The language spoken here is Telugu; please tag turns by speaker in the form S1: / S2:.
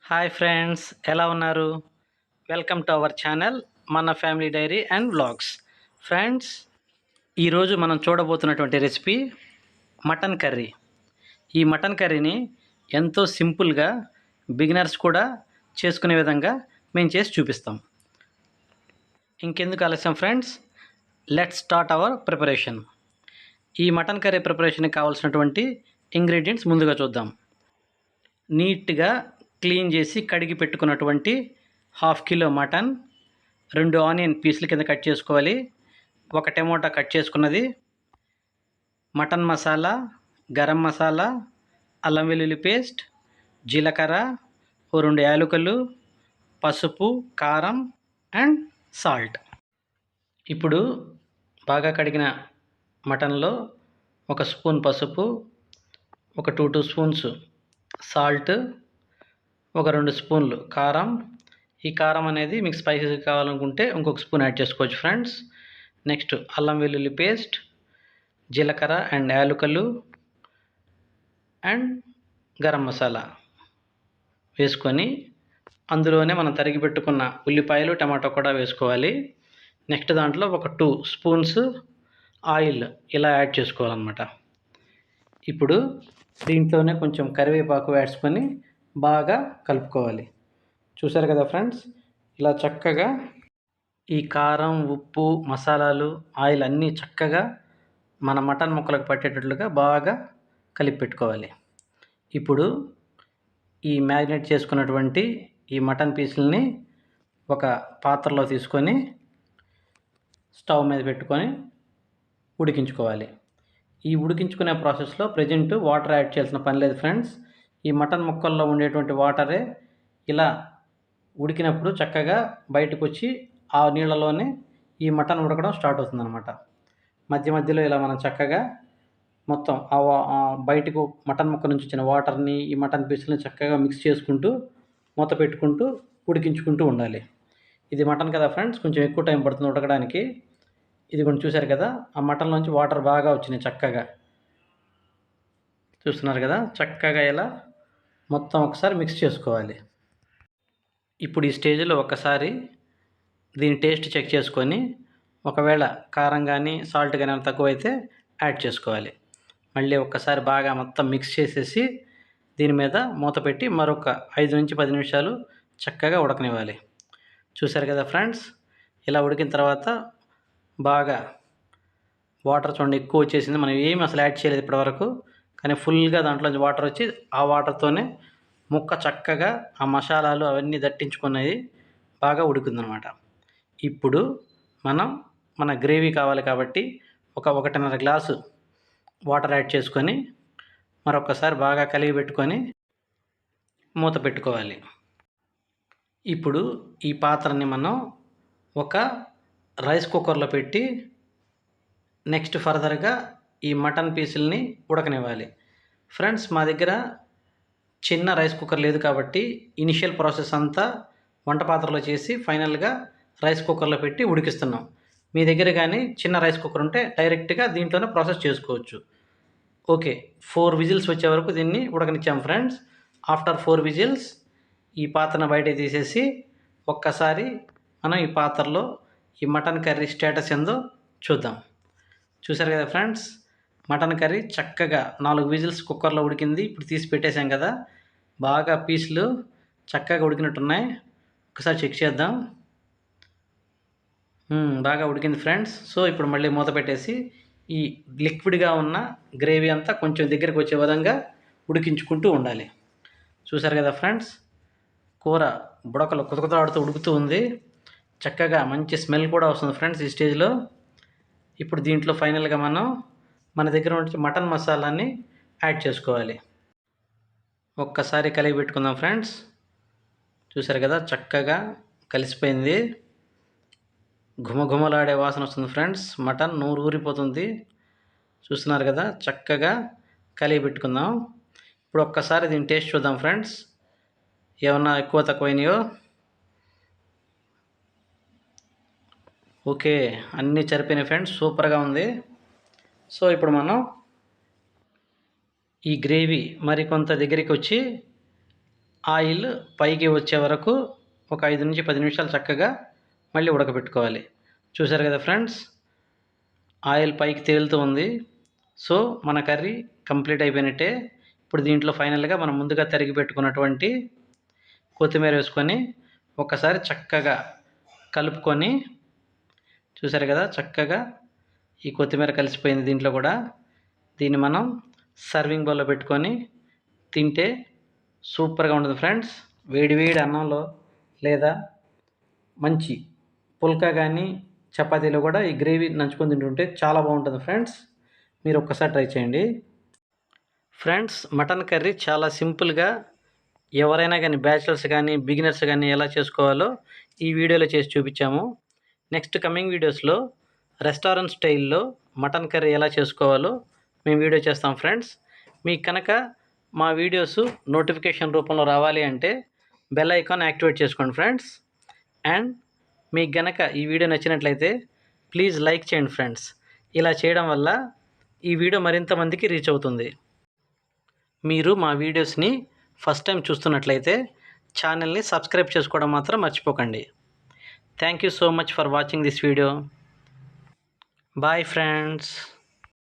S1: హాయ్ ఫ్రెండ్స్, ఎలా ఉన్నారు? వెల్కమ్ టు అవర్ ఛానల్ మన family dairy and vlogs. Friends, ఈరోజు మనం చూడబోతున్నటువంటి రెసిపీ మటన్ కర్రీ. ఈ మటన్ కర్రీని ఎంతో సింపుల్గా బిగినర్స్ కూడా చేసుకునే విధంగా మేము చేసి చూపిస్తాం. ఇంకెందుకు ఆలస్యం friends, let's start our preparation. ఈ మటన్ కర్రీ ప్రిపరేషన్కి కావాల్సినటువంటి ఇంగ్రీడియంట్స్ ముందుగా చూద్దాం. నీట్గా క్లీన్ చేసి కడిగి పెట్టుకున్నటువంటి 1/2 కిలో మటన్, 2 ఆనియన్ పీసుల కింద కట్ చేసుకోవాలి, 1 టమోటా కట్ చేసుకున్నది, మటన్ మసాలా, గరం మసాలా, అల్లం వెల్లుల్లి పేస్ట్, జీలకర్ర, 2 యాలకులు, పసుపు, కారం అండ్ సాల్ట్. ఇప్పుడు బాగా కడిగిన మటన్లో 1 స్పూన్ పసుపు, ఒక 2 స్పూన్స్ సాల్ట్, ఒక 2 స్పూన్లు కారం. ఈ కారం అనేది మీకు స్పైసీ కావాలనుకుంటే ఇంకొక స్పూన్ యాడ్ చేసుకోవచ్చు ఫ్రెండ్స్. నెక్స్ట్ అల్లం వెల్లుల్లి పేస్ట్, జీలకర్ర అండ్ యాలకులు అండ్ గరం మసాలా వేసుకొని అందులోనే మనం తరిగి పెట్టుకున్న ఉల్లిపాయలు, టమాటో కూడా వేసుకోవాలి. నెక్స్ట్ దాంట్లో ఒక 2 స్పూన్స్ ఆయిల్ ఇలా యాడ్ చేసుకోవాలన్నమాట. ఇప్పుడు దీంట్లోనే కొంచెం కరివేపాకు వేసుకొని బాగా కలుపుకోవాలి. చూసారు కదా ఫ్రెండ్స్, ఇలా చక్కగా ఈ కారం, ఉప్పు, మసాలాలు, ఆయిల్ అన్నీ చక్కగా మన మటన్ ముక్కలకు పట్టేటట్లుగా బాగా కలిపి పెట్టుకోవాలి. ఇప్పుడు ఈ మ్యారినేట్ చేసుకున్నటువంటి ఈ మటన్ పీసులని ఒక పాత్రలో తీసుకొని స్టవ్ మీద పెట్టుకొని ఉడికించుకోవాలి. ఈ ఉడికించుకునే ప్రాసెస్లో ప్రజెంట్ వాటర్ యాడ్ చేయాల్సిన పని లేదు ఫ్రెండ్స్. ఈ మటన్ ముక్కల్లో ఉండేటువంటి వాటరే ఇలా ఉడికినప్పుడు చక్కగా బయటకు వచ్చి ఆ నీళ్ళలోనే ఈ మటన్ ఉడకడం స్టార్ట్ అవుతుందన్నమాట. మధ్య మధ్యలో ఇలా మనం చక్కగా మొత్తం బయటకు మటన్ ముక్క నుంచి వచ్చిన వాటర్ని, ఈ మటన్ పీసులని చక్కగా మిక్స్ చేసుకుంటూ మూత పెట్టుకుంటూ ఉడికించుకుంటూ ఉండాలి. ఇది మటన్ కదా ఫ్రెండ్స్, కొంచెం ఎక్కువ టైం పడుతుంది ఉడకడానికి. ఇది కొంచెం చూశారు కదా, ఆ మటన్లోంచి వాటర్ బాగా వచ్చినాయి చక్కగా. చూస్తున్నారు కదా, చక్కగా ఇలా మొత్తం ఒకసారి మిక్స్ చేసుకోవాలి. ఇప్పుడు ఈ స్టేజ్లో ఒకసారి దీని టేస్ట్ చెక్ చేసుకొని ఒకవేళ కారం కానీ సాల్ట్ కానీ తక్కువైతే యాడ్ చేసుకోవాలి. మళ్ళీ ఒక్కసారి బాగా మొత్తం మిక్స్ చేసేసి దీని మీద మూత పెట్టి మరొక 5 నుంచి 10 నిమిషాలు చక్కగా ఉడకనివ్వాలి. చూశారు కదా ఫ్రెండ్స్, ఇలా ఉడికిన తర్వాత బాగా వాటర్ చూడండి ఎక్కువ వచ్చేసింది. మనం ఏమి అసలు యాడ్ చేయలేదు ఇప్పటివరకు, కానీ ఫుల్గా దాంట్లోంచి వాటర్ వచ్చి ఆ వాటర్తోనే ముక్క చక్కగా ఆ మసాలాలు అవన్నీ దట్టించుకున్నది బాగా ఉడికిందనమాట. ఇప్పుడు మన గ్రేవీ కావాలి కాబట్టి ఒక 1.5 గ్లాసు వాటర్ యాడ్ చేసుకొని మరొకసారి బాగా కలిగి పెట్టుకొని మూత పెట్టుకోవాలి. ఇప్పుడు ఈ పాత్రని మనం ఒక రైస్ కుక్కర్లో పెట్టి నెక్స్ట్ ఫర్దర్గా ఈ మటన్ పీసుల్ని ఉడకనివ్వాలి. ఫ్రెండ్స్, మా దగ్గర చిన్న రైస్ కుక్కర్ లేదు కాబట్టి ఇనిషియల్ ప్రాసెస్ అంతా వంట పాత్రలో చేసి ఫైనల్గా రైస్ కుక్కర్లో పెట్టి ఉడికిస్తున్నాం. మీ దగ్గర కానీ చిన్న రైస్ కుక్కర్ ఉంటే డైరెక్ట్గా దీంట్లోనే ప్రాసెస్ చేసుకోవచ్చు. ఓకే, 4 విజిల్స్ వచ్చే వరకు దీన్ని ఉడకనిచ్చాం ఫ్రెండ్స్. ఆఫ్టర్ 4 విజిల్స్ ఈ పాత్రను బయట తీసేసి ఒక్కసారి మనం ఈ పాత్రలో ఈ మటన్ కర్రీ స్టేటస్ ఏందో చూద్దాం. చూసారు కదా ఫ్రెండ్స్, మటన్ కర్రీ చక్కగా 4 విజిల్స్ కుక్కర్లో ఉడికింది. ఇప్పుడు తీసి పెట్టేశాం కదా, బాగా పీసులు చక్కగా ఉడికినట్టున్నాయి. ఒకసారి చెక్ చేద్దాం. బాగా ఉడికింది ఫ్రెండ్స్. సో ఇప్పుడు మళ్ళీ మూత పెట్టేసి ఈ లిక్విడ్గా ఉన్న గ్రేవీ అంతా కొంచెం దగ్గరికి వచ్చే విధంగా ఉడికించుకుంటూ ఉండాలి. చూసారు కదా ఫ్రెండ్స్, కూర బుడకలు కుతకుతలాడుతూ ఉడుకుతూ ఉంది. చక్కగా మంచి స్మెల్ కూడా వస్తుంది ఫ్రెండ్స్ ఈ స్టేజ్లో. ఇప్పుడు దీంట్లో ఫైనల్గా మన దగ్గర నుంచి మటన్ మసాలాని యాడ్ చేసుకోవాలి. ఒక్కసారి కలిపి పెట్టుకుందాం ఫ్రెండ్స్. చూసారు కదా, చక్కగా కలిసిపోయింది. ఘుమఘుమలాడే వాసన వస్తుంది ఫ్రెండ్స్. మటన్ నూరు ఊరిపోతుంది. చూస్తున్నారు కదా, చక్కగా కలిపి పెట్టుకుందాం. ఇప్పుడు ఒక్కసారి దీని టేస్ట్ చూద్దాం ఫ్రెండ్స్, ఏమన్నా ఎక్కువ తక్కువైనాయో. ఓకే, అన్నీ సరిపోయినాయి ఫ్రెండ్స్, సూపర్గా ఉంది. సో ఇప్పుడు మనం ఈ గ్రేవీ మరికొంత దగ్గరికి వచ్చి ఆయిల్ పైకి వచ్చే వరకు ఒక 5 నుంచి 10 నిమిషాలు చక్కగా మళ్ళీ ఉడకబెట్టుకోవాలి. చూసారు కదా ఫ్రెండ్స్, ఆయిల్ పైకి తేలుతూ ఉంది. సో మన కర్రీ కంప్లీట్ అయిపోయినట్టే. ఇప్పుడు దీంట్లో ఫైనల్గా మనం ముందుగా తరిగి పెట్టుకున్నటువంటి కొత్తిమీర వేసుకొని ఒకసారి చక్కగా కలుపుకొని, చూసారు కదా చక్కగా ఈ కొత్తిమీర కలిసిపోయింది దీంట్లో కూడా. దీన్ని మనం సర్వింగ్ బౌల్లో పెట్టుకొని తింటే సూపర్గా ఉంటుంది ఫ్రెండ్స్. వేడి వేడి అన్నంలో లేదా మంచి పుల్కా కానీ చపాతీలో కూడా ఈ గ్రేవీ నంచుకొని తింటుంటే చాలా బాగుంటుంది ఫ్రెండ్స్. మీరు ఒక్కసారి ట్రై చేయండి ఫ్రెండ్స్. మటన్ కర్రీ చాలా సింపుల్గా ఎవరైనా కానీ బ్యాచిలర్స్ కానీ బిగినర్స్ కానీ ఎలా చేసుకోవాలో ఈ వీడియోలో చేసి చూపించాము. నెక్స్ట్ కమింగ్ వీడియోస్లో రెస్టారెంట్ స్టైల్లో మటన్ కర్రీ ఎలా చేసుకోవాలో మేము వీడియో చేస్తాం ఫ్రెండ్స్. మీకు కనుక మా వీడియోస్ నోటిఫికేషన్ రూపంలో రావాలి అంటే బెల్ ఐకాన్ యాక్టివేట్ చేసుకోండి ఫ్రెండ్స్. అండ్ మీకు గనక ఈ వీడియో నచ్చినట్లయితే ప్లీజ్ లైక్ చేయండి ఫ్రెండ్స్. ఇలా చేయడం వల్ల ఈ వీడియో మరింత మందికి రీచ్ అవుతుంది. మీరు మా వీడియోస్ని ఫస్ట్ టైం చూస్తున్నట్లయితే ఛానల్ని సబ్స్క్రైబ్ చేసుకోవడం మాత్రం మర్చిపోకండి. Thank you so much for watching this video. Bye friends.